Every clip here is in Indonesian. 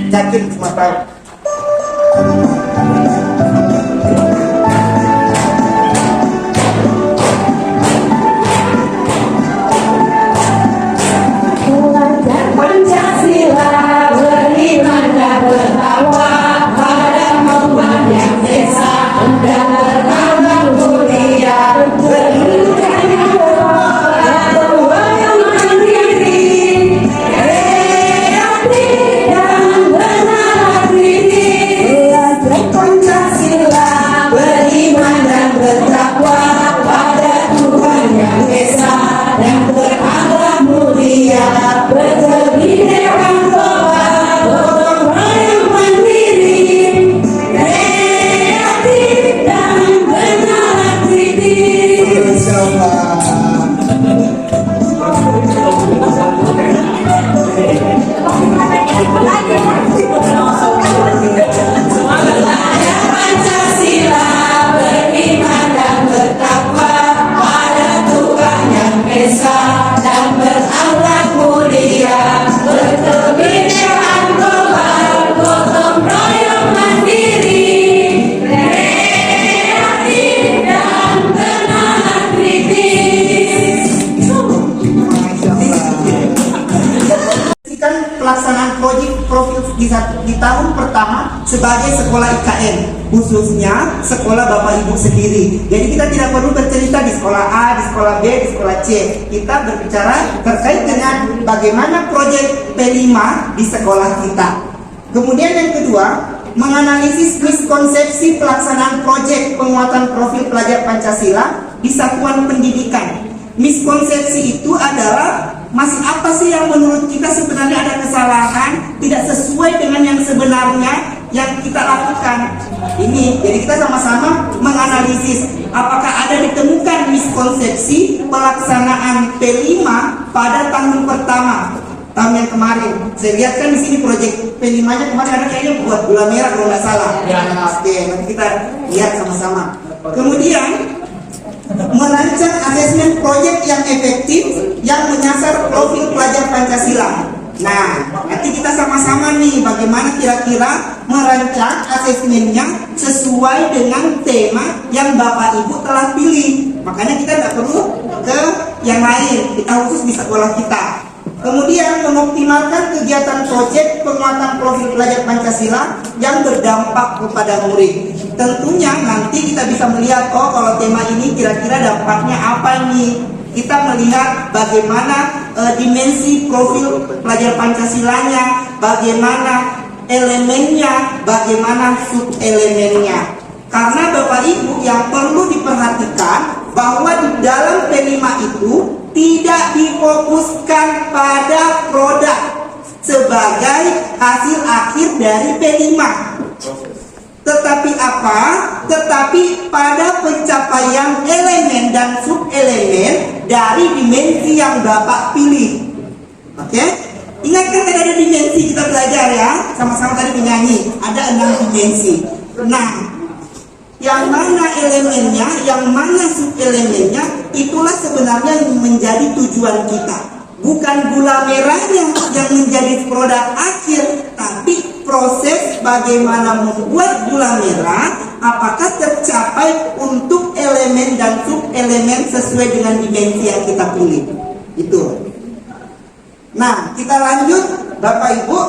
Yakin semua tahu. Pancasila beriman dan bertakwa pada Tuhan Yang Esa dan berakhlak mulia, beriman dan mandiri, kreatif dan benar kritis. Belajar Pancasila beriman dan bertakwa pada Tuhan Yang Esa dan berakhlak mulia, pelaksanaan proyek profil di tahun pertama sebagai sekolah IKN, khususnya sekolah Bapak Ibu sendiri. Jadi kita tidak perlu bercerita di sekolah A, di sekolah B, di sekolah C. Kita berbicara terkait dengan bagaimana proyek P5 di sekolah kita. Kemudian yang kedua, menganalisis miskonsepsi pelaksanaan proyek penguatan profil pelajar Pancasila di satuan pendidikan. Miskonsepsi itu adalah masih apa sih yang menurut kita sebenarnya ada kesalahan, tidak sesuai dengan yang sebenarnya yang kita lakukan. Ini, jadi kita sama-sama menganalisis apakah ada ditemukan miskonsepsi pelaksanaan P5 pada tahun pertama, tahun yang kemarin. Saya lihat kan di sini proyek P5-nya kemarin ada kayaknya buat gula merah kalau nggak salah. Ya. Oke, nanti kita lihat sama-sama. Kemudian merancang asesmen proyek yang efektif yang menyasar profil pelajar Pancasila. Nah, nanti kita sama-sama nih bagaimana kira-kira merancang asesmennya sesuai dengan tema yang Bapak Ibu telah pilih. Makanya kita tidak perlu ke yang lain, kita khusus di sekolah kita. Kemudian mengoptimalkan kegiatan proyek penguatan profil pelajar Pancasila yang berdampak kepada murid. Tentunya nanti kita bisa melihat, oh kalau tema ini kira-kira dampaknya apa ini. Kita melihat bagaimana dimensi profil pelajar Pancasilanya, bagaimana elemennya, bagaimana sub-elemennya. Karena Bapak Ibu yang perlu diperhatikan bahwa di dalam P5 itu tidak difokuskan pada produk sebagai hasil akhir dari P5. Tetapi apa? Tetapi pada pencapaian elemen dan sub-elemen dari dimensi yang Bapak pilih. Oke? Ingat kan tadi ada dimensi kita belajar ya? Sama-sama tadi penyanyi. Ada 6 dimensi. Nah, yang mana elemennya, yang mana sub-elemennya, itulah sebenarnya yang menjadi tujuan kita. Bukan gula merahnya yang menjadi produk akhir, tapi proses bagaimana membuat gula merah, apakah tercapai untuk elemen dan sub-elemen sesuai dengan dimensi yang kita pilih. Itu. Nah, kita lanjut Bapak Ibu.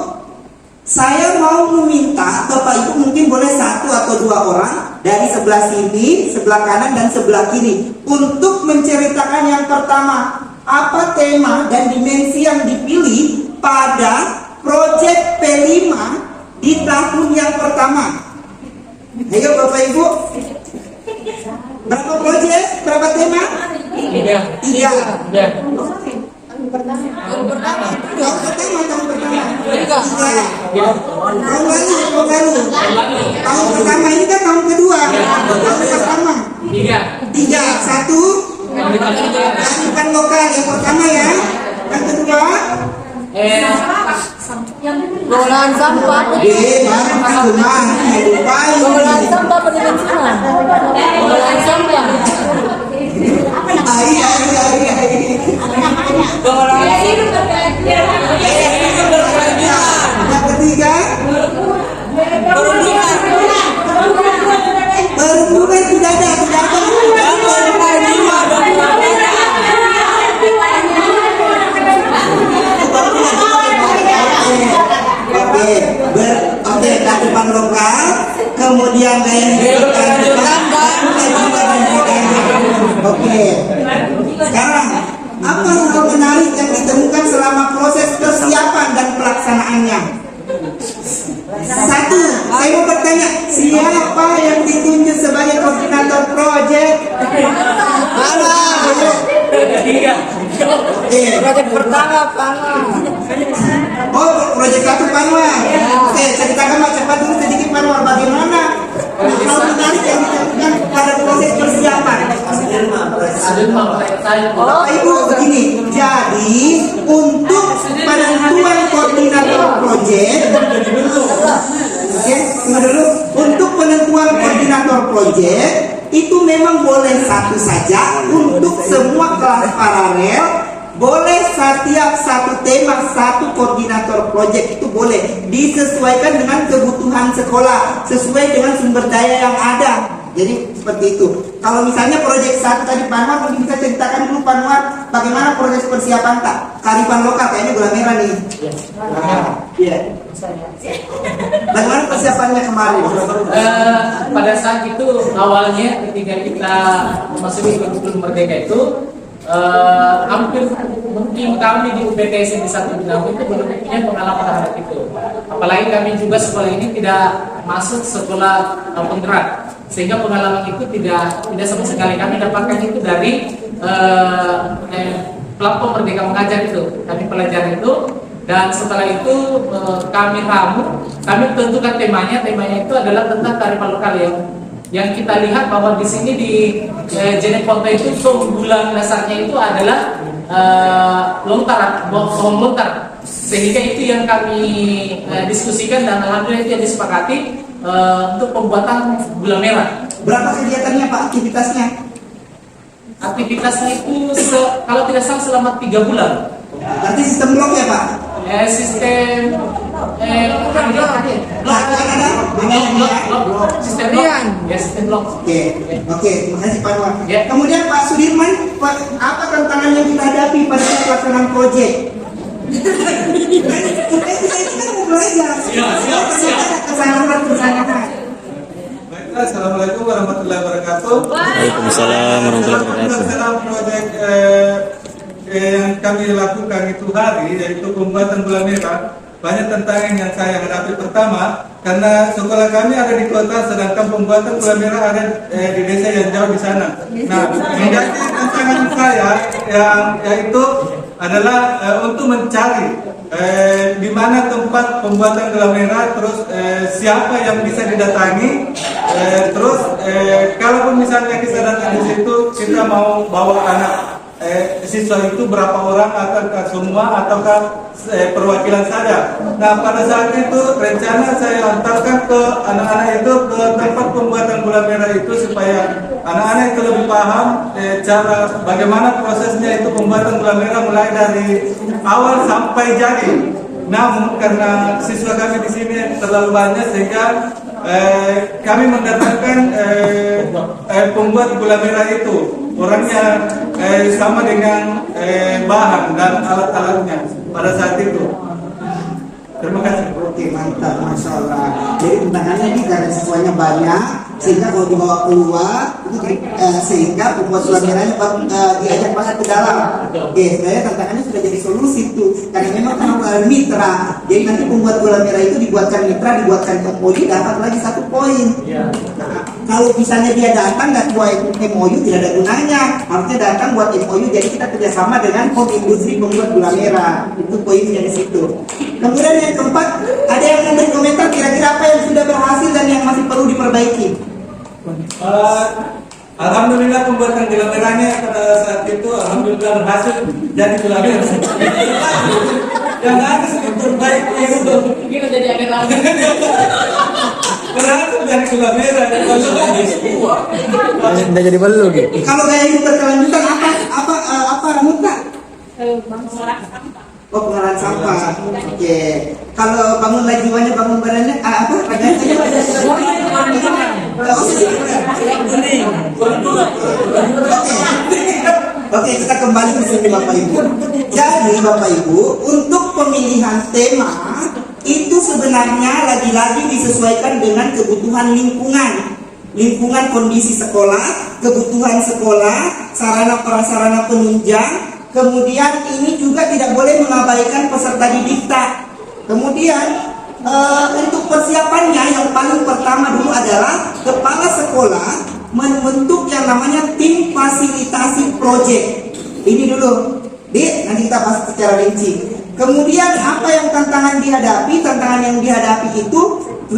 Saya mau meminta Bapak Ibu mungkin boleh 1 atau 2 orang dari sebelah sini, sebelah kanan dan sebelah kiri untuk menceritakan yang pertama, apa tema dan dimensi yang dipilih pada proyek P5 di tahun yang pertama. Ayo Bapak Ibu. Berapa proyek? Berapa tema? 3. Tahun pertama. Tahun pertama ini kan tahun kedua. Tahun pertama. 3. 1. Kearifan lokal yang pertama ya. Yang kedua. Pengolahan sampah. Pengolahan sampah pendidikan. Pengolahan sampah. Yang ketiga. kemudian Oke. Sekarang apa hal menarik yang ditemukan selama proses persiapan dan pelaksanaannya? Satu, saya mau bertanya, siapa yang ditunjuk sebagai koordinator proyek? Proyek pertama Panwa. Oh, proyek satu Panwa. Oke, ceritakan Pak cepat dulu sedikit Panwa, bagaimana hal menarik yang ditemukan pada proses persiapan? Bapak Ibu begini, jadi untuk penentuan koordinator proyek, oke, tunggu dulu. Untuk penentuan koordinator proyek itu memang boleh satu saja untuk semua kelas paralel. Boleh setiap satu tema satu koordinator proyek itu boleh disesuaikan dengan kebutuhan sekolah sesuai dengan sumber daya yang ada. Jadi seperti itu. Kalau misalnya proyek satu tadi Panwar, mungkin bisa ceritakan dulu Panwar bagaimana proses persiapan tak kearifan lokal, kayaknya gula merah nih. Iya. Bagaimana persiapannya kemarin? Pada saat itu awalnya ketika kita memasuki kurikulum merdeka itu hampir mungkin kami di UPTS di satu bidang itu belum punya pengalaman terhadap itu. Apalagi kami juga sekolah ini tidak masuk sekolah penggerak, sehingga pengalaman itu tidak sama sekali kami dapatkan itu dari platform Merdeka Mengajar itu. Kami pelajari itu dan setelah itu kami ramu, kami tentukan temanya itu adalah tentang kearifan lokal yang kita lihat bahwa di sini di Jeneponto itu bulan dasarnya itu adalah pohon lontar, sehingga itu yang kami diskusikan dan alhamdulillah itu yang disepakati untuk pembuatan gula merah. Berapa kegiatannya Pak, aktivitasnya? Aktivitasnya itu kalau tidak salah selama 3 bulan. Berarti sistem blok ya Pak? Sistem sistem blok. Ya, sistem blok. Oke, terima kasih Pak Anwar. Ya. Kemudian Pak Sudirman, apa tantangan yang kita hadapi pada pelaksanaan proyek? Kita mau belajar. Kesalahan. Baiklah, assalamualaikum warahmatullahi wabarakatuh. Waalaikumsalam warahmatullahi wabarakatuh. Dalam proyek yang kami lakukan itu hari, yaitu pembuatan gula merah, banyak tantangan yang saya hadapi. Pertama, karena sekolah kami ada di kota, sedangkan pembuatan gula merah ada di desa yang jauh di sana. Nah, menjadi tantangan saya yaitu adalah untuk mencari di mana tempat pembuatan gula merah, terus siapa yang bisa didatangi, terus kalaupun misalnya kita datang di situ, kita mau bawa anak siswa itu berapa orang, ataukah semua, ataukah perwakilan saja. Nah, pada saat itu rencana saya antarkan ke anak-anak itu ke tempat pembuatan gula merah itu supaya anak-anak itu lebih paham cara bagaimana prosesnya itu pembuatan gula merah mulai dari awal sampai jadi. Namun karena siswa kami di sini terlalu banyak sehingga kami mendatangkan pembuat gula merah itu. Orangnya sama dengan bahan dan alat-alatnya pada saat itu. Terima kasih. Oke, mantap, Masya Allah. Jadi tantangannya ini karena siswanya banyak, sehingga kalau dibawa keluar itu sehingga pembuat gula merahnya diajak masuk ke dalam. Oke, sebenarnya tantangannya sudah jadi solusi itu, karena memang kan mitra. Jadi nanti pembuat gula merah itu dibuatkan mitra, dibuatkan MOU, dapat lagi 1 poin. Nah, kalau misalnya dia datang nggak buat MOU, tidak ada gunanya. Harusnya datang buat MOU, jadi kita kerjasama dengan industri pembuat gula merah. Itu poinnya di situ. Kemudian yang keempat, ada yang mau berkomentar kira-kira apa yang sudah berhasil dan yang masih perlu diperbaiki? Alhamdulillah pembuatan gula merahnya pada saat itu alhamdulillah berhasil jadi gula merah. Yang harus diperbaiki itu Kita jadi agak lagi. berhasil jadi gula merah. Udah jadi belu gitu. Kalau gaya hidup berkelanjutan apa Muta? Oh, pengolahan sampah. Oke. Kalau bangun lagi jiwanya, bangun badannya, apa? Oke, kita kembali ke sini Bapak Ibu. Jadi Bapak Ibu, untuk pemilihan tema itu sebenarnya lagi-lagi disesuaikan dengan kebutuhan lingkungan kondisi sekolah, kebutuhan sekolah, sarana prasarana penunjang. Kemudian ini juga tidak boleh mengabaikan peserta didikta. Kemudian untuk persiapannya yang paling pertama dulu adalah kepala sekolah membentuk yang namanya tim fasilitasi proyek. Ini dulu, nanti kita bahas secara rinci. Kemudian apa yang tantangan dihadapi? Tantangan yang dihadapi itu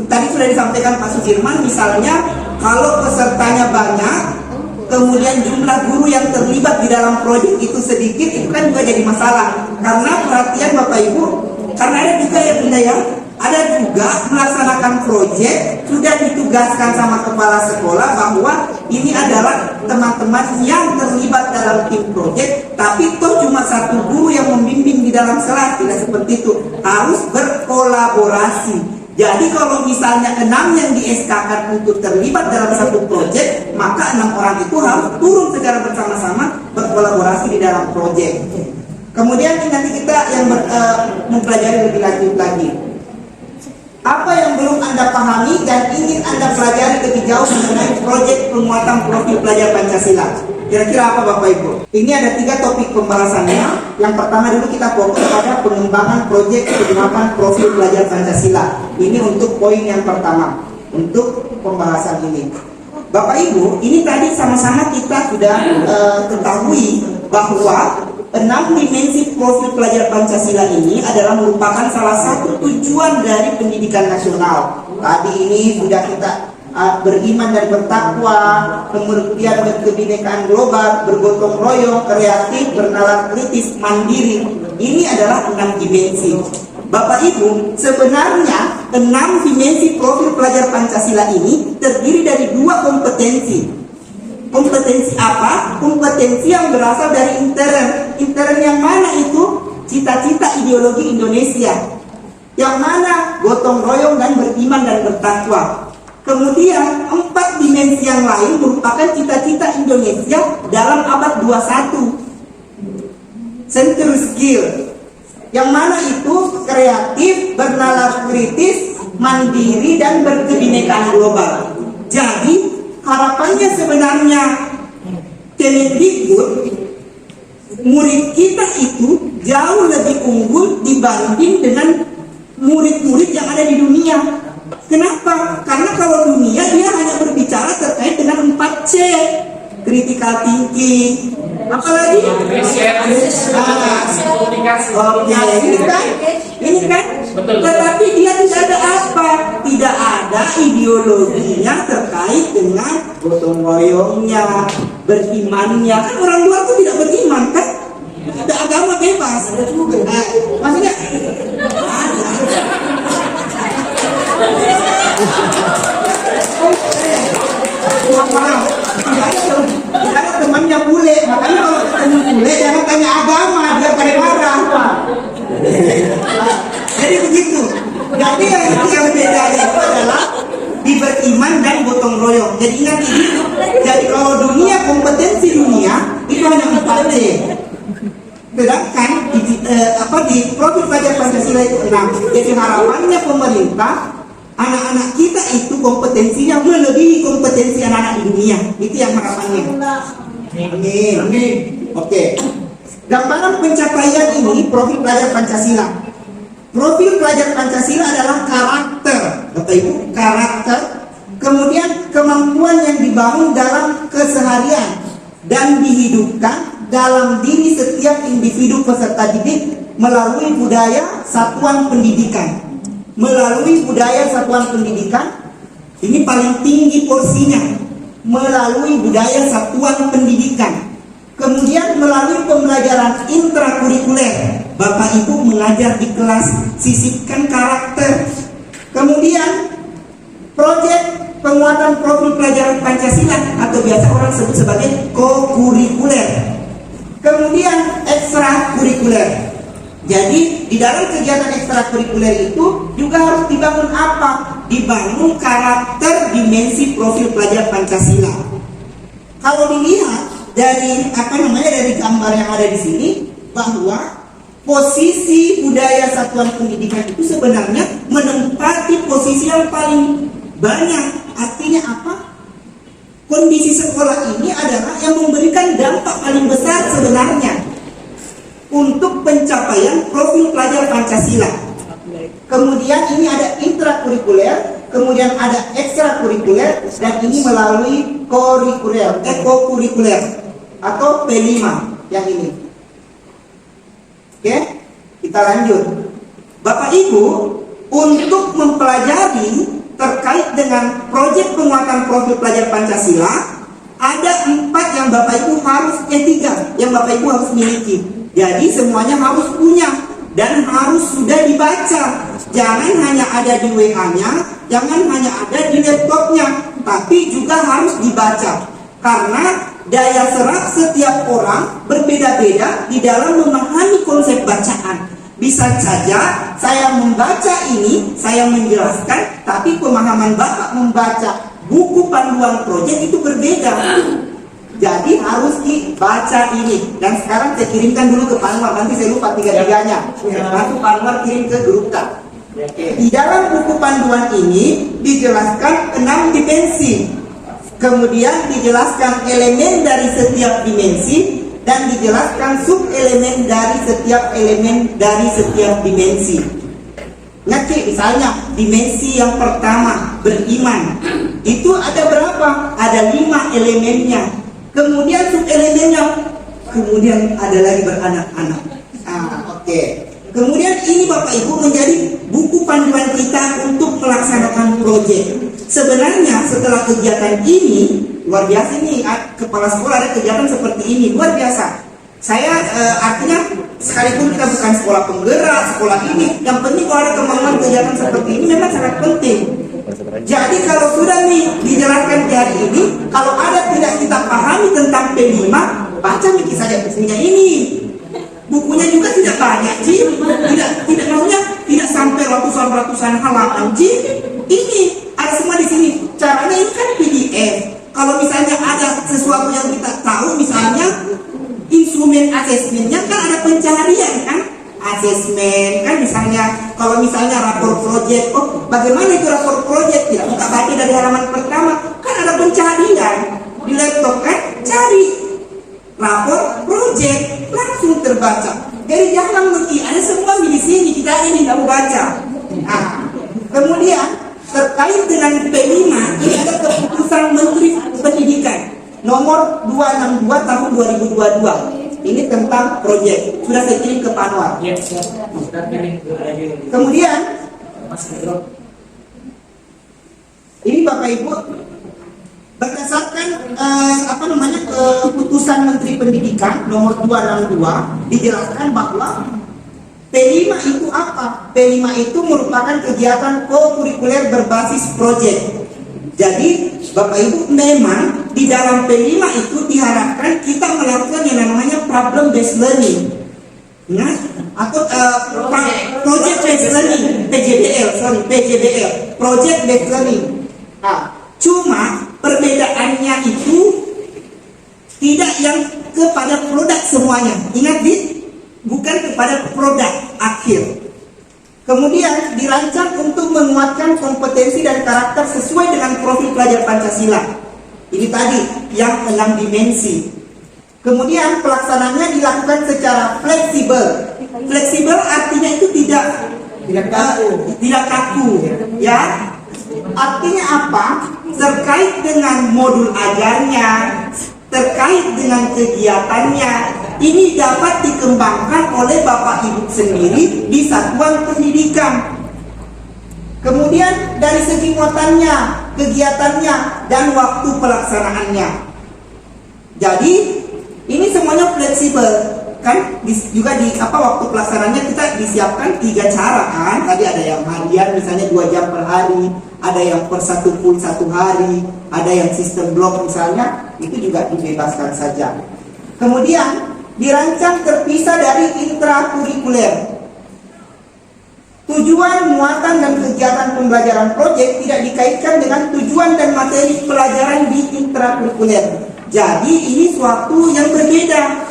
tadi sudah disampaikan Pak Sudirman, misalnya kalau pesertanya banyak, kemudian jumlah guru yang terlibat di dalam proyek itu sedikit, itu kan juga jadi masalah. Karena perhatian Bapak Ibu, karena ada juga ya Bunda ya, ada juga melaksanakan proyek sudah ditugaskan sama kepala sekolah bahwa ini adalah teman-teman yang terlibat dalam tim proyek, tapi toh cuma satu guru yang membimbing di dalam kelas. Tidak seperti itu, harus berkolaborasi. Jadi kalau misalnya 6 yang di-SK-kan untuk terlibat dalam satu proyek, maka 6 orang itu harus turun secara bersama-sama berkolaborasi di dalam proyek. Kemudian nanti kita yang mempelajari lebih lanjut lagi. Apa yang belum Anda pahami dan ingin Anda pelajari lebih jauh mengenai proyek penguatan profil pelajar Pancasila? Kira-kira apa Bapak Ibu? Ini ada 3 topik pembahasannya. Yang pertama dulu kita fokus pada pengembangan proyek penguatan profil pelajar Pancasila. Ini untuk poin yang pertama, untuk pembahasan ini. Bapak Ibu, ini tadi sama-sama kita sudah ketahui bahwa 6 dimensi profil pelajar Pancasila ini adalah merupakan salah satu tujuan dari pendidikan nasional. Tadi ini sudah kita beriman dan bertakwa, kemudian berkebinekaan global, bergotong royong, kreatif, bernalar kritis, mandiri. Ini adalah 6 dimensi. Bapak Ibu, sebenarnya 6 dimensi profil pelajar Pancasila ini terdiri dari 2 kompetensi. Kompetensi apa? Kompetensi yang berasal dari intern. Intern yang mana itu? Cita-cita ideologi Indonesia. Yang mana? Gotong royong dan beriman dan bertakwa. Kemudian 4 dimensi yang lain merupakan cita-cita Indonesia dalam abad 21. Century skill. Yang mana itu? Kreatif, bernalar kritis, mandiri dan berkebinekaan global. Jadi harapannya sebenarnya Kemendikbud, murid kita itu jauh lebih unggul dibanding dengan murid-murid yang ada di dunia. Kenapa? Karena kalau dunia dia hanya berbicara terkait dengan 4C, critical thinking, apalagi ini kan, tetapi dia tidak ada apa? Tidak ada ideologinya terkait dengan gotong royongnya, berimannya. Kan orang luar tuh tidak beriman kan? Tidak agama bebas. Maksudnya tidak ada temannya bule. Makanya kalau ketemu bule jangan tanya agama, dia pada marah. Jadi begitu. Jadi yang beda itu adalah beriman dan gotong royong. Jadi ingat ini. Jadi kalau dunia, kompetensi dunia itu hanya 4C. Sedangkan di profil pelajar Pancasila itu 6. Jadi harapannya pemerintah, anak-anak kita itu kompetensinya melebihi kompetensi anak-anak di dunia. Itu yang harapannya. Amin. Oke. Gambaran pencapaian ini profil pelajar Pancasila. Profil pelajar Pancasila adalah karakter, Bapak Ibu, karakter. Kemudian kemampuan yang dibangun dalam keseharian dan dihidupkan dalam diri setiap individu peserta didik melalui budaya satuan pendidikan. Melalui budaya satuan pendidikan, ini paling tinggi porsinya. Melalui budaya satuan pendidikan. Kemudian melalui pembelajaran intrakurikuler, Bapak Ibu mengajar di kelas, sisipkan karakter. Kemudian proyek penguatan profil pelajaran Pancasila atau biasa orang sebut sebagai co-kurikuler. Kemudian ekstrakurikuler. Jadi di dalam kegiatan ekstrakurikuler itu juga harus dibangun apa? Dibangun karakter dimensi profil pelajar Pancasila. Kalau dilihat dari dari gambar yang ada di sini, bahwa posisi budaya satuan pendidikan itu sebenarnya menempati posisi yang paling banyak. Artinya apa? Kondisi sekolah ini adalah yang memberikan dampak paling besar sebenarnya untuk pencapaian profil pelajar Pancasila. Kemudian ini ada intrakurikuler, kemudian ada ekstrakurikuler, dan ini melalui kurikuler, ekokurikuler atau P5 yang ini. Oke, kita lanjut. Bapak Ibu, untuk mempelajari terkait dengan proyek penguatan profil pelajar Pancasila, ada 4 yang Bapak Ibu harus, 3 yang Bapak Ibu harus miliki. Jadi semuanya harus punya dan harus sudah dibaca. Jangan hanya ada di WA-nya, jangan hanya ada di laptopnya, tapi juga harus dibaca. Karena daya serap setiap orang berbeda-beda di dalam memahami konsep bacaan. Bisa saja saya membaca ini, saya menjelaskan, tapi pemahaman Bapak membaca buku panduan proyek itu berbeda. Jadi harus dibaca ini. Dan sekarang saya kirimkan dulu ke Pak Anwar, nanti saya lupa 3-3-nya. Lalu Pak Anwar kirim ke grup tak. Di dalam buku panduan ini dijelaskan 6 dimensi. Kemudian dijelaskan elemen dari setiap dimensi dan dijelaskan sub-elemen dari setiap dimensi. Nanti misalnya dimensi yang pertama beriman. Itu ada berapa? Ada 5 elemennya. Kemudian sub-elemennya, kemudian ada lagi beranak-anak. Oke. Kemudian ini Bapak Ibu menjadi buku panduan kita untuk melaksanakan proyek. Sebenarnya setelah kegiatan ini, luar biasa ini, kepala sekolah ada kegiatan seperti ini, luar biasa. Saya artinya sekalipun kita bukan sekolah penggerak, sekolah ini, yang penting kalau ada kemauan kegiatan seperti ini memang sangat penting. Jadi kalau sudah nih dijelaskan di hari ini, kalau ada tidak kita pahami tentang P5, baca nih saja bukunya ini. Bukunya juga tidak banyak, Ci. Tidak maksudnya tidak sampai ratusan halaman, Ci. Ini ada semua di sini. Caranya ini kan PDF. Kalau misalnya ada sesuatu yang kita tahu, misalnya instrumen asesmennya kan ada pencarian kan, asesmen kan, misalnya kalau misalnya rapor proyek, oh bagaimana itu rapor proyek, tidak buka baca dari halaman pertama, kan ada pencarian di laptop kan, cari rapor proyek langsung terbaca. Jadi jangan nanti ada semua di sini, kita ini nggak mau baca. Kemudian terkait dengan P5 ini ada keputusan Menteri Pendidikan nomor 262 tahun 2022. Ini tentang proyek. Sudah saya kirim ke Pak Anwar. Kemudian ini Bapak Ibu, berdasarkan keputusan Menteri Pendidikan nomor 262 dijelaskan bahwa P5 itu apa? P5 itu merupakan kegiatan co-kurikuler berbasis proyek. Jadi Bapak Ibu, memang di dalam P5 itu diharapkan kita melakukan yang namanya problem based learning, nah, atau project based learning, PJBL, project based learning. Cuma perbedaannya itu tidak yang kepada produk semuanya. Ingat, bukan kepada produk akhir. Kemudian dirancang untuk menguatkan kompetensi dan karakter sesuai dengan profil pelajar Pancasila. Ini tadi yang 6 dimensi. Kemudian pelaksananya dilakukan secara fleksibel. Fleksibel artinya itu tidak kaku, ya. Artinya apa? Terkait dengan modul ajarnya, terkait dengan kegiatannya, ini dapat dikembangkan oleh Bapak Ibu sendiri di satuan pendidikan. Kemudian dari segi muatannya, kegiatannya, dan waktu pelaksanaannya. Jadi ini semuanya fleksibel kan, juga di waktu pelaksanaannya kita disiapkan 3 cara kan. Tadi ada yang harian misalnya 2 jam per hari, ada yang per 1 hari, ada yang sistem blok misalnya, itu juga dibebaskan saja. Kemudian dirancang terpisah dari intrakurikuler. Tujuan, muatan, dan kegiatan pembelajaran proyek tidak dikaitkan dengan tujuan dan materi pelajaran di intrakurikuler. Jadi ini suatu yang berbeda.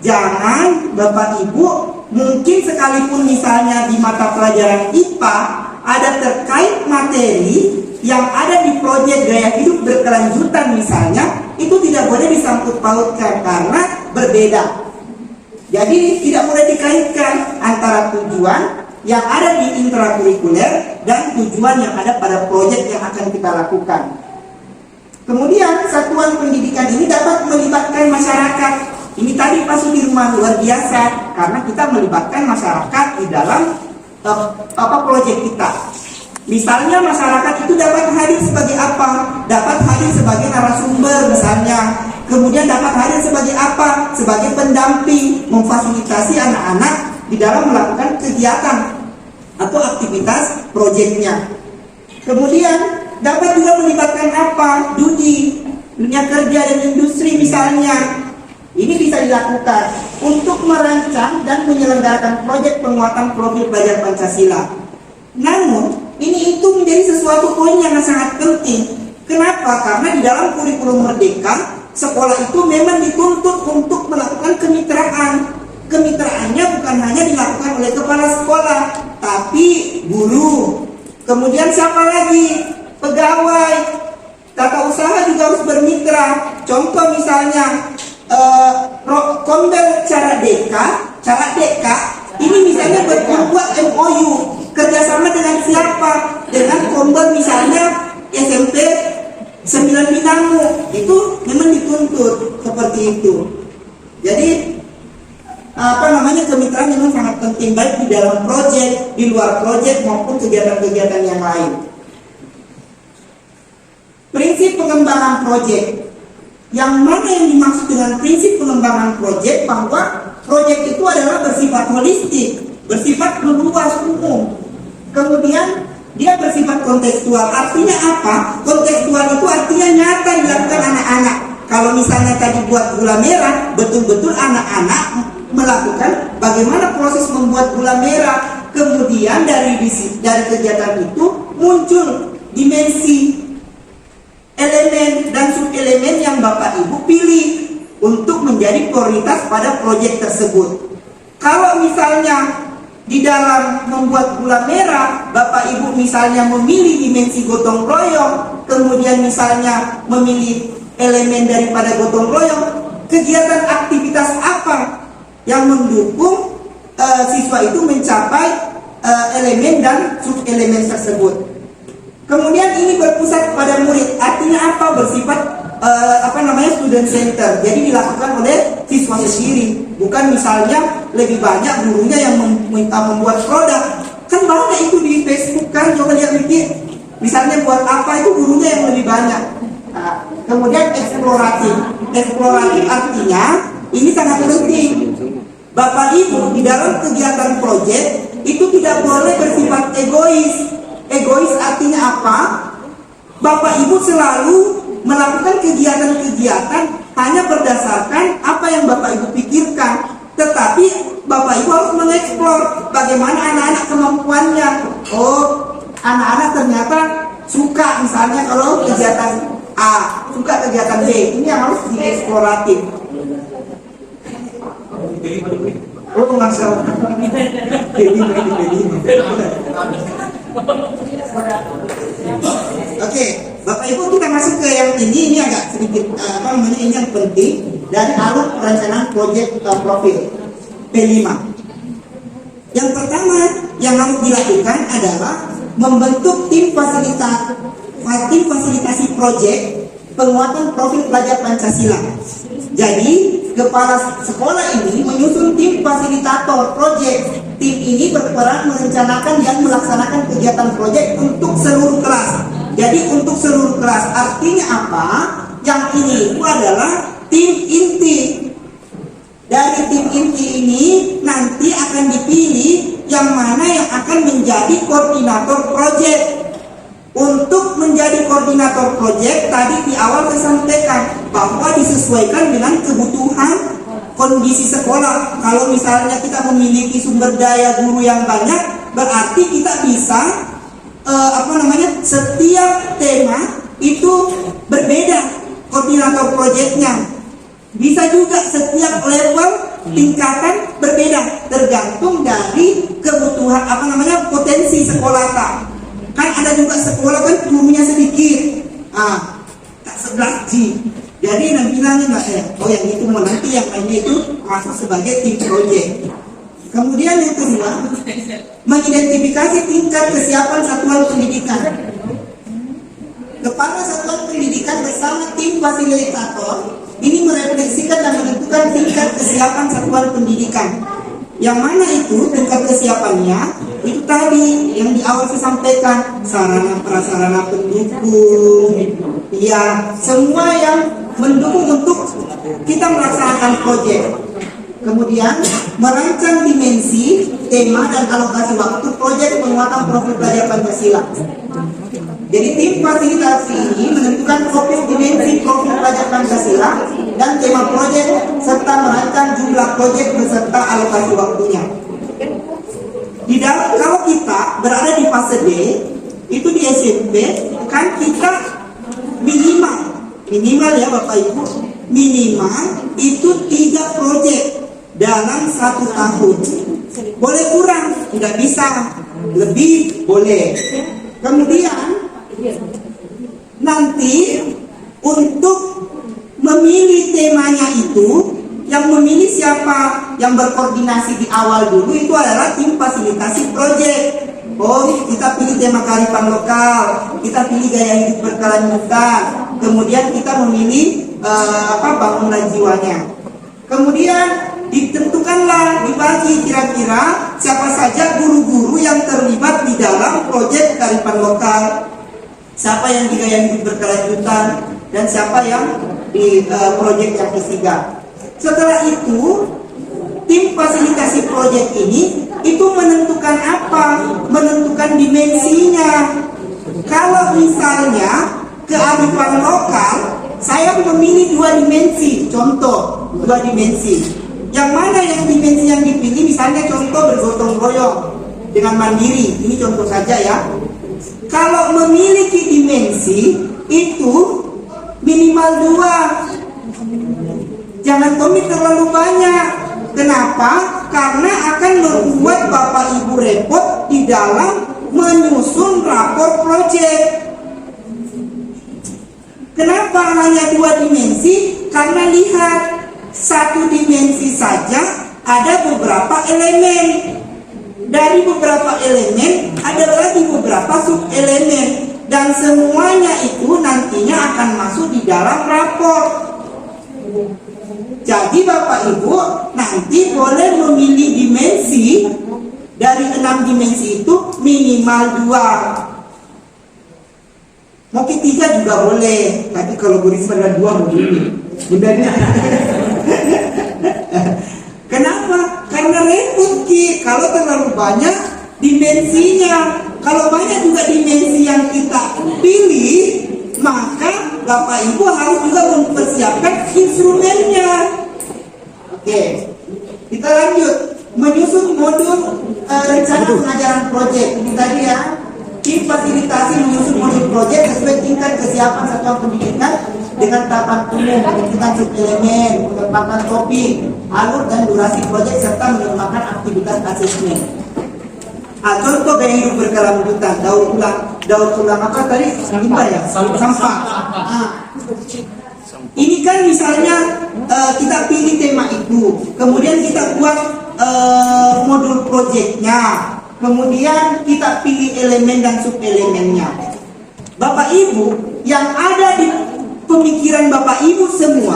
Jangan Bapak Ibu mungkin sekalipun misalnya di mata pelajaran IPA ada terkait materi yang ada di proyek gaya hidup berkelanjutan misalnya, itu tidak boleh disangkut pautkan karena berbeda. Jadi tidak boleh dikaitkan antara tujuan yang ada di intrakurikuler dan tujuan yang ada pada proyek yang akan kita lakukan. Kemudian satuan pendidikan ini dapat melibatkan masyarakat. Ini tadi Pak Sudirman luar biasa karena kita melibatkan masyarakat di dalam proyek kita. Misalnya masyarakat itu dapat hadir sebagai apa? Dapat hadir sebagai narasumber misalnya. Kemudian dapat hadir sebagai apa? Sebagai pendamping, memfasilitasi anak-anak di dalam melakukan kegiatan atau aktivitas proyeknya. Kemudian dapat juga melibatkan apa? Dunia kerja dan industri misalnya. Ini bisa dilakukan untuk merancang dan menyelenggarakan proyek penguatan profil pelajar Pancasila. Namun ini itu menjadi sesuatu poin yang sangat penting. Kenapa? Karena di dalam kurikulum Merdeka, sekolah itu memang dituntut untuk melakukan kemitraan. Kemitraannya bukan hanya dilakukan oleh kepala sekolah, tapi guru. Kemudian siapa lagi? Pegawai. Tata usaha juga harus bermitra. Contoh misalnya Kombel cara deka ini misalnya membuat MOU kerjasama dengan siapa? Dengan Kombel misalnya SMP 9 Binamu, itu memang dituntut seperti itu. Jadi kemitraan memang sangat penting baik di dalam proyek, di luar proyek maupun kegiatan-kegiatan yang lain. Prinsip pengembangan proyek. Yang mana yang dimaksud dengan prinsip pengembangan proyek, bahwa proyek itu adalah bersifat holistik, bersifat luas umum. Kemudian dia bersifat kontekstual. Artinya apa? Kontekstual itu artinya nyata dilakukan anak-anak. Kalau misalnya tadi buat gula merah, betul-betul anak-anak melakukan bagaimana proses membuat gula merah. Kemudian dari kegiatan itu muncul dimensi, elemen dan subelemen yang Bapak Ibu pilih untuk menjadi prioritas pada proyek tersebut. Kalau misalnya di dalam membuat gula merah, Bapak Ibu misalnya memilih dimensi gotong royong, kemudian misalnya memilih elemen daripada gotong royong, kegiatan aktivitas apa yang mendukung siswa itu mencapai elemen dan subelemen tersebut. Kemudian ini berpusat pada murid, artinya apa? Bersifat student center. Jadi dilakukan oleh siswa sendiri, bukan misalnya lebih banyak gurunya yang membuat produk. Kan banyak itu di Facebook kan, coba lihat dikit. Misalnya buat apa itu gurunya yang lebih banyak. Nah, kemudian eksploratif. Eksploratif artinya ini sangat penting. Bapak Ibu di dalam kegiatan proyek itu tidak boleh bersifat egois. Egois artinya apa? Bapak Ibu selalu melakukan kegiatan-kegiatan hanya berdasarkan apa yang Bapak Ibu pikirkan. Tetapi Bapak Ibu harus mengeksplor bagaimana anak-anak kemampuannya. Oh, anak-anak ternyata suka misalnya kalau kegiatan A, suka kegiatan B. Ini yang harus dieksploratif. Oh, masalah. Oke, Bapak Ibu kita masuk ke yang ini agak sedikit ini yang penting dari alur perencanaan proyek profil P5. Yang pertama yang harus dilakukan adalah membentuk tim fasilitasi proyek penguatan profil pelajar Pancasila. Jadi kepala sekolah ini menyusun tim fasilitator proyek. Tim ini berperan merencanakan dan melaksanakan kegiatan proyek untuk seluruh kelas. Jadi untuk seluruh kelas artinya apa? Yang ini itu adalah tim inti. Dari tim inti ini nanti akan dipilih yang mana yang akan menjadi koordinator proyek. Untuk menjadi koordinator proyek tadi di awal saya sampaikan bahwa disesuaikan dengan kebutuhan kondisi sekolah. Kalau misalnya kita memiliki sumber daya guru yang banyak, berarti kita bisa setiap tema itu berbeda koordinator proyeknya. Bisa juga setiap level tingkatan berbeda tergantung dari kebutuhan potensi sekolah kan ada juga sekolah kan gurunya sedikit tak 11 G. Jadi yang bilangnya yang itu nanti yang lainnya itu masuk sebagai tim project. Kemudian yang kedua, mengidentifikasi tingkat kesiapan satuan pendidikan. Kepala satuan pendidikan bersama tim fasilitator ini merefleksikan dan menentukan tingkat kesiapan satuan pendidikan. Yang mana itu tingkat kesiapannya itu tadi yang di awal saya sampaikan, sarana prasarana pendukung, ya semua yang mendukung untuk kita melaksanakan proyek. Kemudian merancang dimensi, tema dan alokasi waktu proyek penguatan profil pelajar Pancasila. Jadi tim fasilitasi ini menentukan fokus dimensi profil pelajar Pancasila dan tema proyek serta merancang jumlah proyek beserta alokasi waktunya. Kalau kita berada di fase D, itu di SMP, kan kita minimal ya Bapak Ibu, minimal itu 3 proyek dalam 1 tahun. Boleh kurang, tidak bisa, lebih boleh. Kemudian nanti untuk memilih temanya itu, yang memilih siapa, yang berkoordinasi di awal dulu itu adalah tim fasilitasi proyek. Kita pilih tema kearifan lokal, kita pilih gaya hidup berkelanjutan, kemudian kita memilih bangunan jiwanya. Kemudian ditentukanlah, dibagi kira-kira siapa saja guru-guru yang terlibat di dalam proyek kearifan lokal, siapa yang di gaya hidup berkelanjutan, dan siapa yang di proyek yang ketiga. Setelah itu, tim fasilitasi proyek ini itu menentukan apa? Menentukan dimensinya. Kalau misalnya kearifan lokal, saya memilih 2 dimensi. Contoh, 2 dimensi. Yang mana yang dimensi yang dipilih? Misalnya contoh bergotong royong dengan mandiri. Ini contoh saja ya. Kalau memiliki dimensi itu minimal 2. Jangan komit terlalu banyak. Kenapa? Karena akan membuat Bapak Ibu repot di dalam menyusun rapor proyek. Kenapa hanya 2 dimensi? Karena lihat, 1 dimensi saja ada beberapa elemen. Dari beberapa elemen ada lagi beberapa subelemen, dan semuanya itu nantinya akan masuk di dalam rapor. Jadi Bapak Ibu nanti boleh memilih dimensi. Dari 6 dimensi itu minimal 2. Mungkin 3 juga boleh. Tapi kalau Bu Risma ada 2 mau pilih. Budanya. Kenapa? Karena repot Ki. Kalau terlalu banyak dimensinya. Kalau banyak juga dimensi yang kita pilih, maka Bapak Ibu harus juga mempersiapkan instrumennya. Oke, kita lanjut. Menyusun modul rencana pengajaran proyek. Ini tadi ya, tim fasilitasi menyusun modul proyek sesuai tingkat kesiapan satuan pendidikan dengan tahapan umum, menentukan subelemen, menetapkan topik, alur dan durasi proyek serta mengembangkan aktivitas asesmen. Contoh gaya hidup berkelanjutan, daur ulang apa tadi? Sampah ya? Sampah. Ini kan misalnya kita pilih tema itu, kemudian kita buat modul proyeknya, kemudian kita pilih elemen dan subelemennya. Bapak Ibu, yang ada di pemikiran Bapak Ibu semua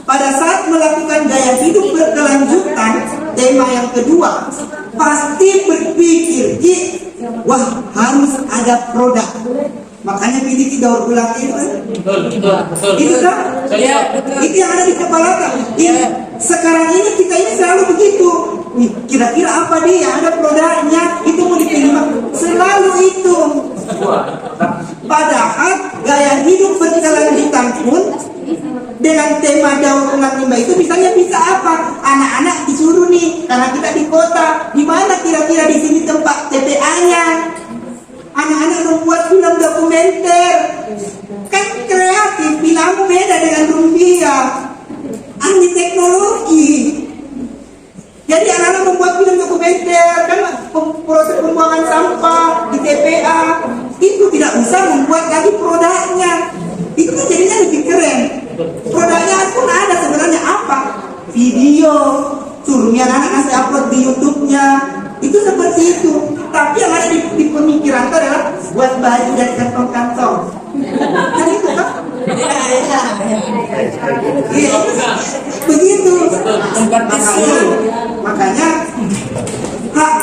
pada saat melakukan gaya hidup berkelanjutan, tema yang kedua, pasti berpikir, wah harus ada produk. Makanya pilih daur ulang itu. Itu kan? Itu yang ada di kepala kan? Sekarang ini kita ini selalu begitu. Kira-kira apa dia? Ada produknya, itu mau dipilih. Selalu itu. Padahal gaya hidup berkelanjutan pun dengan tema daur ulang limbah itu misalnya bisa apa? Anak-anak disuruh nih, karena kita di kota, di mana kira-kira di sini tempat TPA-nya? Anak-anak membuat film dokumenter, kan kreatif, film beda dengan rupiah, ahli teknologi. tidak usah membuat lagi produknya. Itu kan jadinya lebih keren. Produknya pun ada sebenarnya apa? Video, suruhnya anak ngasih upload di YouTube-nya. Itu seperti itu. Tapi yang ada di pemikiran itu adalah buat baju dari kantong-kantong. Kan itu kan? Iya, begitu. Makanya hak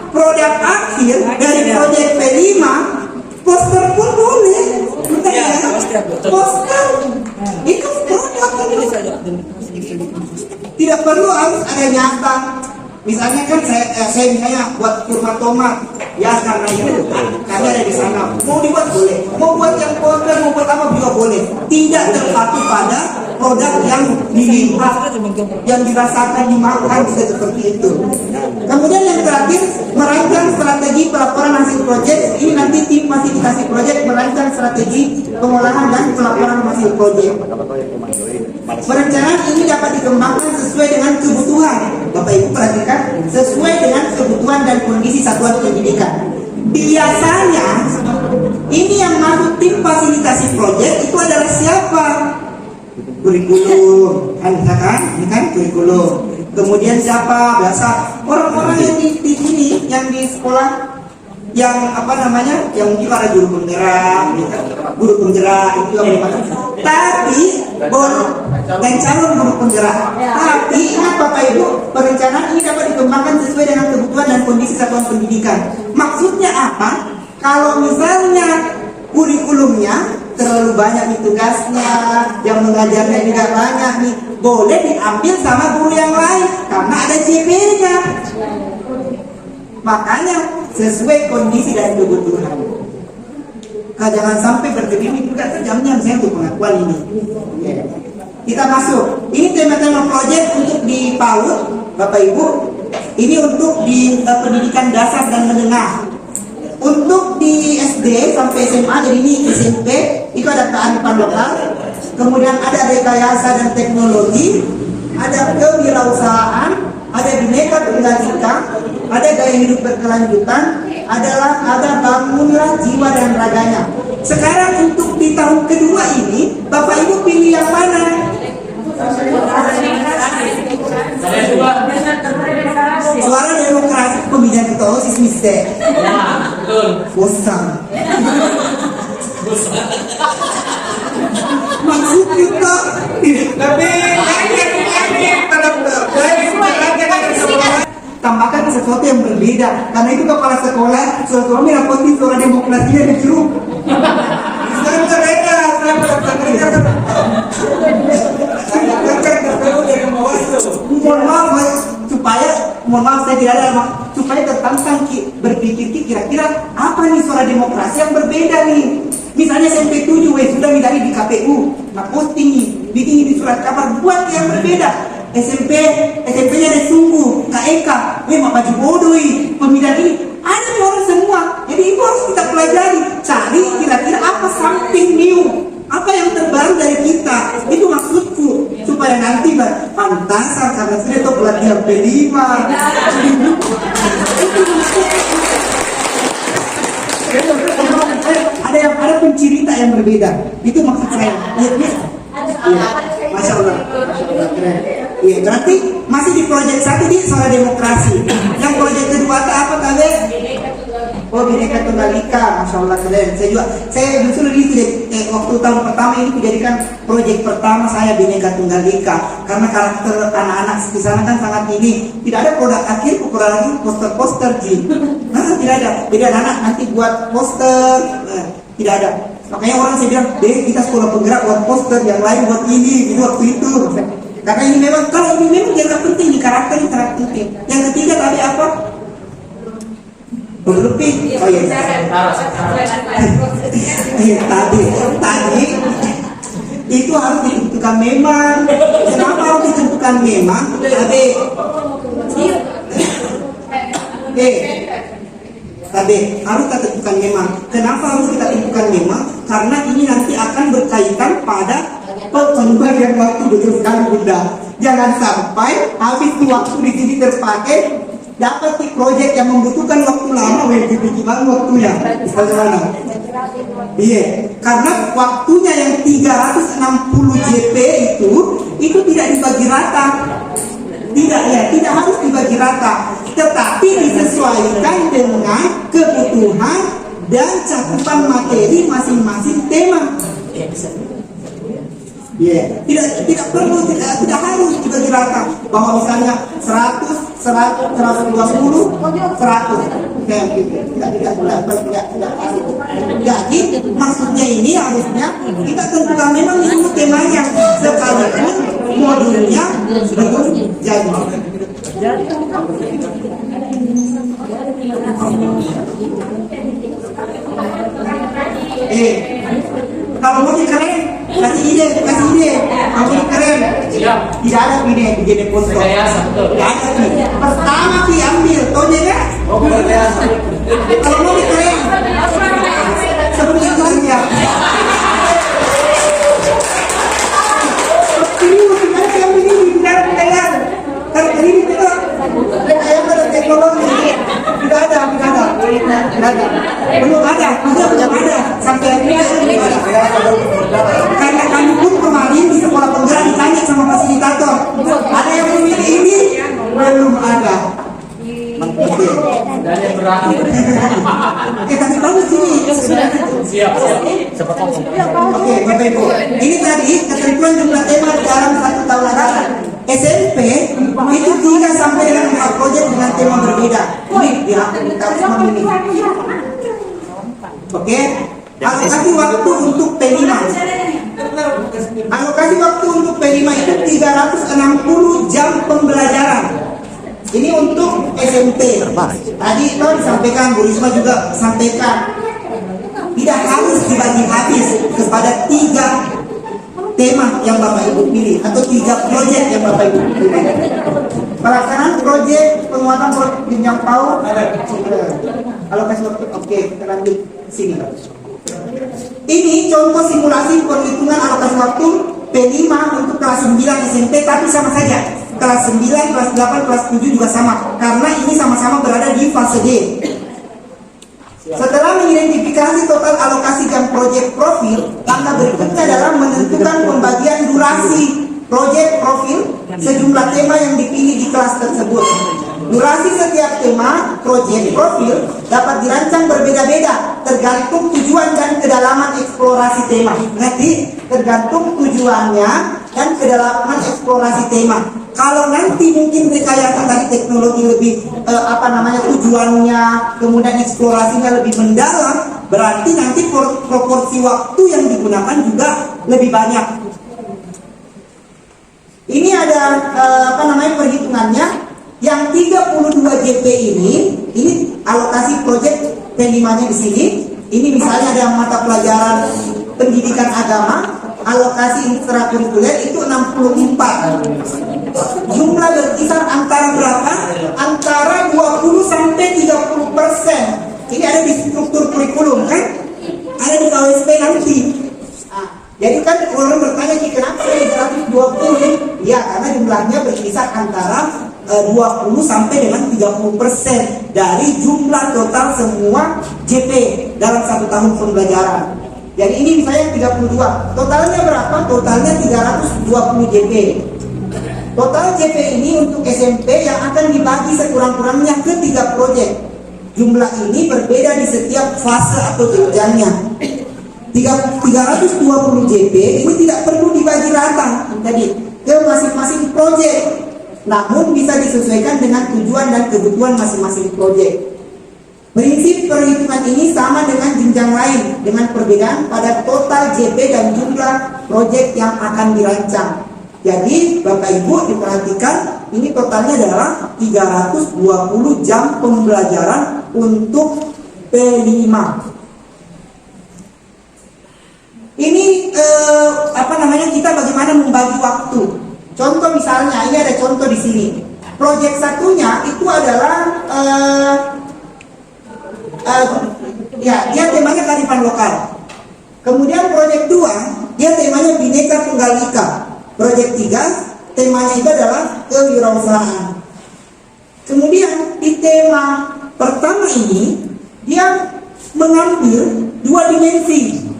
produk akhir dari proyek P5 poster pun boleh. Bukan ya? Poster itu produk itu. Tidak perlu harus ada nyata. Misalnya kan saya misalnya buat kurma tomat, ya karena ada di sana. Mau dibuat boleh, mau buat yang poster, mau buat apa juga boleh. Tidak terpaku pada produk yang dilihat, yang dirasakan, dimakan seperti itu. Kemudian yang terakhir, merancang strategi pelaporan hasil proyek. Ini nanti tim fasilitasi proyek merancang strategi pengolahan dan pelaporan hasil proyek. Perencanaan ini dapat dikembangkan sesuai dengan kebutuhan. Bapak Ibu perhatikan, sesuai dengan kebutuhan dan kondisi satuan pendidikan. Biasanya ini yang masuk tim fasilitasi proyek itu adalah siapa? Kurikulum, kan ini kan kurikulum. Kemudian siapa? Biasa orang-orang yang di sini, yang di sekolah, yang apa namanya, yang mungkin ada guru penggerak, guru penggerak itu yang dimakan. Tapi dan calon guru penggerak. Tapi ingat Bapak Ibu, perencanaan ini dapat dikembangkan sesuai dengan kebutuhan dan kondisi satuan pendidikan. Maksudnya apa? Kalau misalnya kurikulumnya terlalu banyak nih tugasnya, yang mengajarnya juga banyak nih, boleh diambil sama guru yang lain karena ada JP-nya. Makanya sesuai kondisi dan kebutuhan. Jangan sampai berterima juga jamnya misalnya untuk pengakuan ini. Kita masuk. Ini tema-tema proyek untuk di PAUD, Bapak Ibu. Ini untuk di pendidikan dasar dan menengah. Untuk di SD sampai SMA, jadi ini SMP, itu ada kearifan lokal. Kemudian ada rekayasa dan teknologi, ada kewirausahaan, ada bineka tunggal ika, ada gaya hidup berkelanjutan, ada bangunlah jiwa dan raganya. Sekarang untuk di tahun kedua ini, Bapak Ibu pilih yang mana? Suara demokrasi pemilihan ketua OSIS misal. Betul. Bosan. Maksud kita, tapi tambahkan sesuatu yang berbeda. Karena itu kepala sekolah, sekolah merapoti suara demokrasinya di jeruk. Sekarang mereka, mohon maaf saya tidak ada supaya tertantang berpikir kira-kira apa nih suara demokrasi yang berbeda nih. Misalnya SMP 7 sudah minta di KPU, nah posting nih, bikin di surat kabar buat yang berbeda. SMP-nya ada sungguh, KEK, mau baju bodoh pemilihan ini ada nih orang semua. Jadi itu harus kita pelajari, cari kira-kira apa something new, apa yang terbaru dari kita. Itu maksudku, supaya nanti pantasan karena sudah itu pelatihan P5. Ada pencerita yang berbeda. Itu maksud saya. Iya. Masya Allah. Iya, berarti masih di proyek 1 di soal demokrasi. Yang proyek kedua apa kabe? Oh, bineka tunggal ika, Masya Allah keren. Saya justru itu waktu tahun pertama ini dijadikan proyek pertama saya bineka tunggal ika karena karakter anak-anak di sana kan sangat ini. Tidak ada produk akhir, ukuran lagi poster-poster tidak ada. Jadi anak-anak nanti buat poster, tidak ada. Makanya orang saya bilang, kita sekolah penggerak buat poster, yang lain buat ini, gitu waktu itu. Karena ini memang, kalau ini memang dianggap penting, di karakter ini sangat penting. Yang ketiga tadi apa? Berlebih. Oh iya. Tadi itu harus ditentukan memang. Kenapa harus ditentukan memang? Tadi harus kita tentukan memang. Kenapa harus kita tentukan memang? Karena ini nanti akan berkaitan pada pengembalian waktu. Betul sekali Bunda. Jangan sampai habis waktu di sini terpakai dapat di proyek yang membutuhkan waktu lama, gimana waktunya? Bagaimana? Iya, karena waktunya yang 360 JP itu tidak dibagi rata. Tidak harus dibagi rata, tetapi disesuaikan dengan kebutuhan dan cakupan materi masing-masing tema. Tidak perlu, tidak harus dibagi rata bahwa misalnya 100, 120, 100 kayak gitu. Tidak harus. Jadi maksudnya ini harusnya kita tentukan memang itu temanya, sekalipun modulnya belum jadi. Kalau mau keren, kasih ide. Kalau mau keren, Siap. tidak ada ide foto. Rekayasa, betul. Tidak ada ide. Pertama ambil, tahu ya? Kalau mau keren, seperti itu saja. Ini tidak rekayasa dan teknologi. Tidak ada. Belum ada. Sampai hari ini belum ada. Karena kami pun kemarin di sekolah penggerak ditanya sama fasilitator, ada yang memilih ini? Belum ada. Dan yang berakhir. Kasih tahu sini. Siap. Oke, Bapak Ibu. Ini tadi ketentuan jumlah tema dalam 1 tahun ajaran. SMP itu 3 sampai dengan 4 proyek dengan tema berbeda. Ini dilakukan ini. Oke. Alokasi waktu untuk P5. Alokasi waktu untuk P5 itu 360 jam pembelajaran. Ini untuk SMP. Tadi itu disampaikan, Bu Risma juga sampaikan. Tidak harus dibagi habis kepada 3 tema yang Bapak Ibu pilih atau 3 proyek yang Bapak Ibu pilih. Pelaksanaan proyek penguatan jenjang PAUD. Alokasi waktu. Oke, kita lanjut sini. Ini contoh simulasi perhitungan alokasi waktu P5 untuk kelas 9 SMP, tapi sama saja. Kelas 9, kelas 8, kelas 7 juga sama, karena ini sama-sama berada di fase D. Setelah mengidentifikasi total alokasi dan proyek profil, langkah berikutnya adalah menentukan pembagian durasi proyek profil sejumlah tema yang dipilih di kelas tersebut. Durasi setiap tema proyek profil dapat dirancang berbeda-beda tergantung tujuan dan kedalaman eksplorasi tema. Nanti tergantung tujuannya dan kedalaman eksplorasi tema. Kalau nanti mungkin rekayasa tadi teknologi lebih tujuannya, kemudian eksplorasinya lebih mendalam, berarti nanti proporsi waktu yang digunakan juga lebih banyak. Ini ada perhitungannya. Yang 32 JP ini alokasi proyek P5-nya di sini. Ini misalnya ada mata pelajaran pendidikan agama, alokasi ekstrakurikuler itu 64. Jumlah berkisar antara berapa? Antara 20 sampai 30%. Ini ada di struktur kurikulum kan? Ada di KWSP nanti. Jadi kan orang bertanya kenapa 120? Ya, karena jumlahnya berkisar antara 20 sampai dengan 30% dari jumlah total semua JP dalam 1 tahun pembelajaran. Jadi ini misalnya 32. Totalnya berapa? Totalnya 320 JP. Total JP ini untuk SMP yang akan dibagi sekurang-kurangnya ke 3 proyek. Jumlah ini berbeda di setiap fase atau jenjangnya. 320 JP ini tidak perlu dibagi rata tadi ke masing-masing proyek, namun bisa disesuaikan dengan tujuan dan kebutuhan masing-masing proyek. Prinsip perhitungan ini sama dengan jenjang lain dengan perbedaan pada total JP dan jumlah proyek yang akan dirancang. Jadi Bapak Ibu diperhatikan, ini totalnya adalah 320 jam pembelajaran untuk P5. Ini kita bagaimana membagi waktu. Contoh misalnya, ini ada contoh di sini. Proyek satunya itu adalah dia temanya kearifan lokal. Kemudian proyek 2, dia temanya Bhinneka Tunggal Ika. Proyek 3, temanya itu adalah kewirausahaan. Kemudian di tema pertama ini dia mengambil 2 dimensi.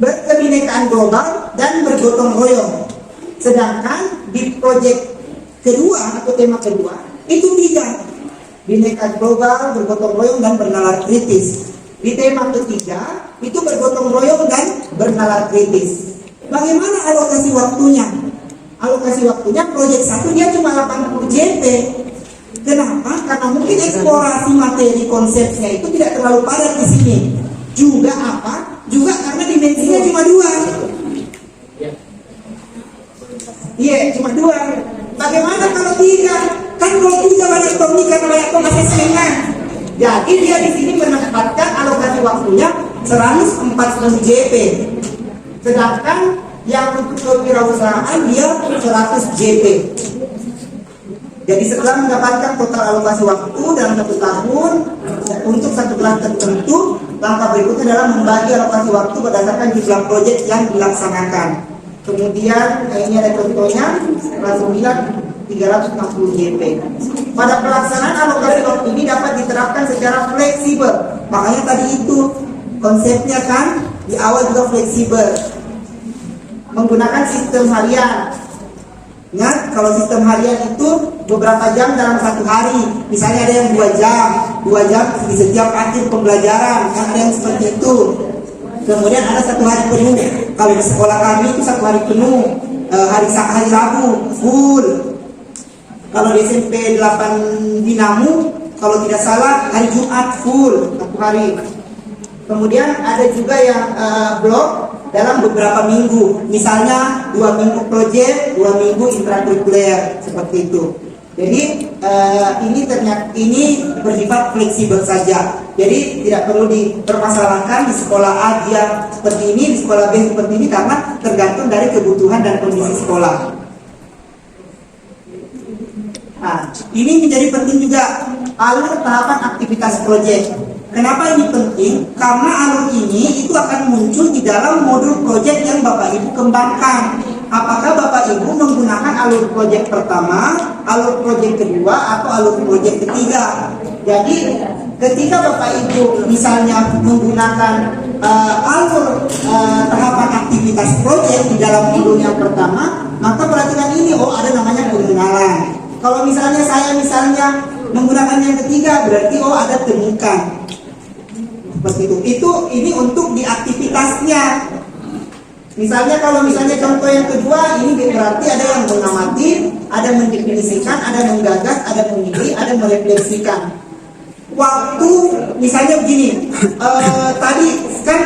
berkebinekaan global, dan bergotong royong. Sedangkan di proyek kedua atau tema kedua itu 3, bineka global, bergotong royong, dan bernalar kritis. Di tema ketiga itu bergotong royong dan bernalar kritis. Bagaimana alokasi waktunya? Alokasi waktunya proyek 1 dia cuma 80 JP. Kenapa? Karena mungkin eksplorasi materi konsepnya itu tidak terlalu padat di sini. Juga apa? Juga karena dimensinya cuma 2. Iya, cuma 2. Bagaimana kalau 3? Kan kalau 3 banyak topik karena banyak pemasaran. Jadi dia di sini menempatkan alokasi waktunya 140 JP. Sedangkan yang untuk kewirausahaan dia 100 JP. Jadi setelah mendapatkan total alokasi waktu dalam 1 tahun untuk satu kelas tertentu, langkah berikutnya adalah membagi alokasi waktu berdasarkan jumlah proyek yang dilaksanakan. Kemudian ini ada contohnya, kelas 9 360 JP. Pada pelaksanaan alokasi waktu ini dapat diterapkan secara fleksibel. Makanya tadi itu konsepnya kan di awal juga fleksibel. Menggunakan sistem harian. Ingat, kalau sistem harian itu beberapa jam dalam 1 hari. Misalnya ada yang 2 jam di setiap akhir pembelajaran. Kan ada yang seperti itu. Kemudian ada 1 hari penuh. Kalau di sekolah kami itu 1 hari penuh. Hari Rabu full. Kalau di SMP 8 Binamu, kalau tidak salah hari Jumat full 1 hari. Kemudian ada juga yang blok dalam beberapa minggu. Misalnya 2 minggu proyek, 2 minggu intrakurikuler, seperti itu. Jadi ini bersifat fleksibel saja. Jadi tidak perlu dipermasalahkan di sekolah A dia seperti ini, di sekolah B seperti ini, karena tergantung dari kebutuhan dan kondisi sekolah. Nah, ini menjadi penting juga alur tahapan aktivitas proyek. Kenapa ini penting? Karena alur ini itu akan muncul di dalam modul proyek yang Bapak Ibu kembangkan. Apakah Bapak Ibu menggunakan alur proyek pertama, alur proyek kedua, atau alur proyek ketiga? Jadi ketika Bapak Ibu misalnya menggunakan alur tahapan aktivitas proyek di dalam modul yang pertama, maka perhatikan ini, ada namanya pengenalan. Kalau misalnya saya menggunakan yang ketiga, berarti ada temukan. Seperti itu. Ini untuk di aktivitasnya. Misalnya kalau contoh yang kedua, ini berarti ada yang mengamati, ada mendefinisikan, ada menggagas, ada memilih, ada merefleksikan. Waktu misalnya begini, tadi kan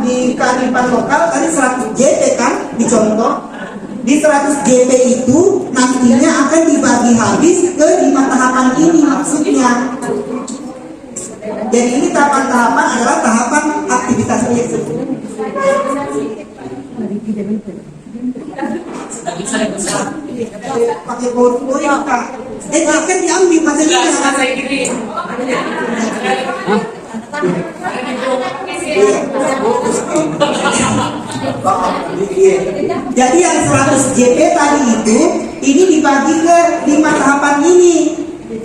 di kearifan lokal tadi 100 JP kan dicontoh. Di 100 JP itu nantinya akan dibagi habis ke 5 tahapan ini maksudnya. Jadi ini tahapan-tahapan adalah tahapan aktivitas tersebut. Pakai PowerPoint Kak. Kan diambil materinya. Jadi yang 100 JP tadi itu ini dibagi ke 5 tahapan ini.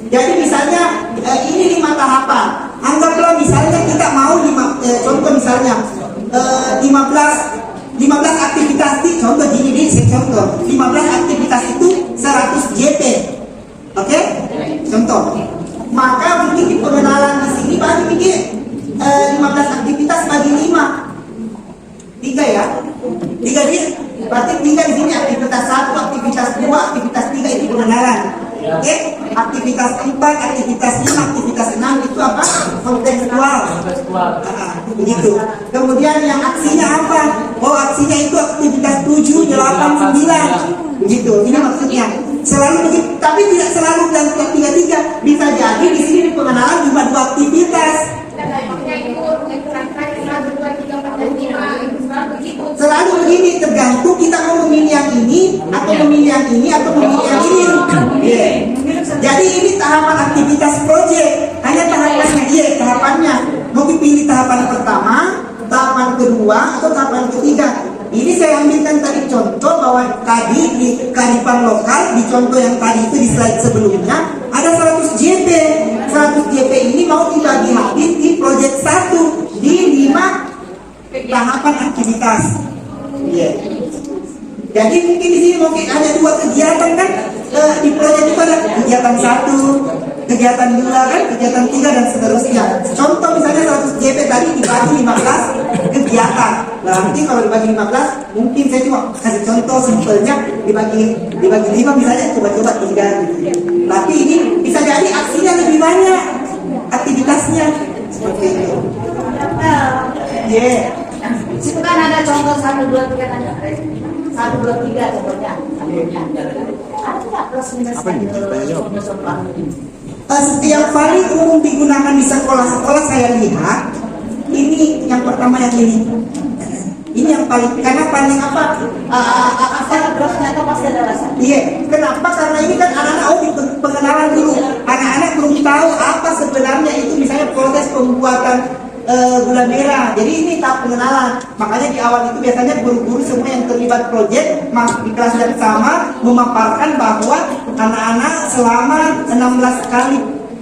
Jadi misalnya ini 5 tahapan. Anggaplah misalnya kita mau contoh misalnya 15 aktivitas contoh gini contoh 15 aktivitas itu 100 JP. Oke? Contoh. Maka mungkin di pengenalan di sini bagi bikin 15 aktivitas bagi 5. 3 ya. 3 dia. Berarti 3 di sini aktivitas 1, aktivitas 2, aktivitas 3 itu pengenalan. Oke? Aktivitas 4, aktivitas 5, aktivitas 6 itu apa? Kontekstual. Begitu. Kemudian yang aksinya apa? Aksinya itu aktivitas 7, 8, 9. Begitu. Ini maksudnya. Selalu begitu, tapi tidak selalu dan tiga-tiga. Bisa jadi di sini di pengenalan cuma 2 aktivitas. Selalu begini, tergantung kita mau memilih yang ini atau memilih yang ini atau memilih yang ini. Jadi ini tahapan aktivitas proyek, hanya tahapannya. Mau dipilih tahapan pertama, tahapan kedua atau tahapan ketiga. Ini saya ambilkan tadi contoh bahwa tadi di kearifan lokal di contoh yang tadi itu di slide sebelumnya ada 100 JP. 100 JP ini mau dibagi habis di proyek 1 di 5 tahapan aktivitas. Iya. Jadi mungkin di sini mungkin ada 2 kegiatan kan, di proyek itu ada kegiatan 1, kegiatan 2 kan, kegiatan 3 dan seterusnya. Contoh misalnya 100 JP tadi dibagi 15 kegiatan. Nah, nanti kalau dibagi 15, mungkin saya cuma kasih contoh simpelnya dibagi 5 misalnya coba-coba 3 gitu. Tapi ini bisa jadi aksinya lebih banyak, aktivitasnya seperti itu. Yeah. Situ kan ada contoh 1, 2, 3 kan? 1, 2, 3 contohnya. Ada nggak plus minusnya gitu? Yang paling umum digunakan di sekolah-sekolah saya lihat ini yang pertama yang ini yang paling, karena paling apa? Asal plusnya itu pasti ada rasa. Iya, kenapa? Karena ini kan anak-anak pengenalan dulu. Anak-anak belum tahu apa sebenarnya itu misalnya proses pembuatan gula merah. Jadi ini tahap pengenalan. Makanya di awal itu biasanya guru-guru semua yang terlibat proyek di kelas yang sama memaparkan bahwa anak-anak selama 16 kali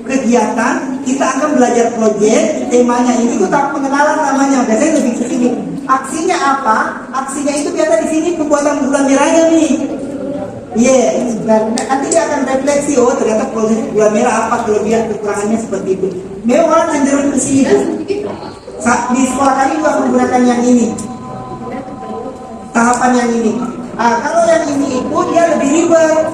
kegiatan kita akan belajar proyek. Temanya ini itu tahap pengenalan namanya. Biasanya lebih ke sini. Aksinya apa? Aksinya itu biasa di sini pembuatan gula merahnya nih. Iya, dan nanti dia akan refleksi, oh ternyata proses gula merah apa kelebihan kekurangannya seperti itu. Memang orang cenderung ke sini tuh. Di sekolah kami juga menggunakan yang ini, tahapan yang ini. Kalau yang ini itu dia lebih ribet.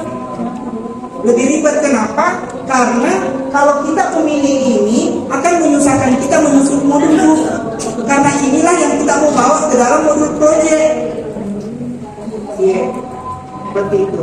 Lebih ribet kenapa? Karena kalau kita memilih ini akan menyusahkan kita menyusun modul. Karena inilah yang kita mau bawa ke dalam modul proyek. Iya, seperti itu.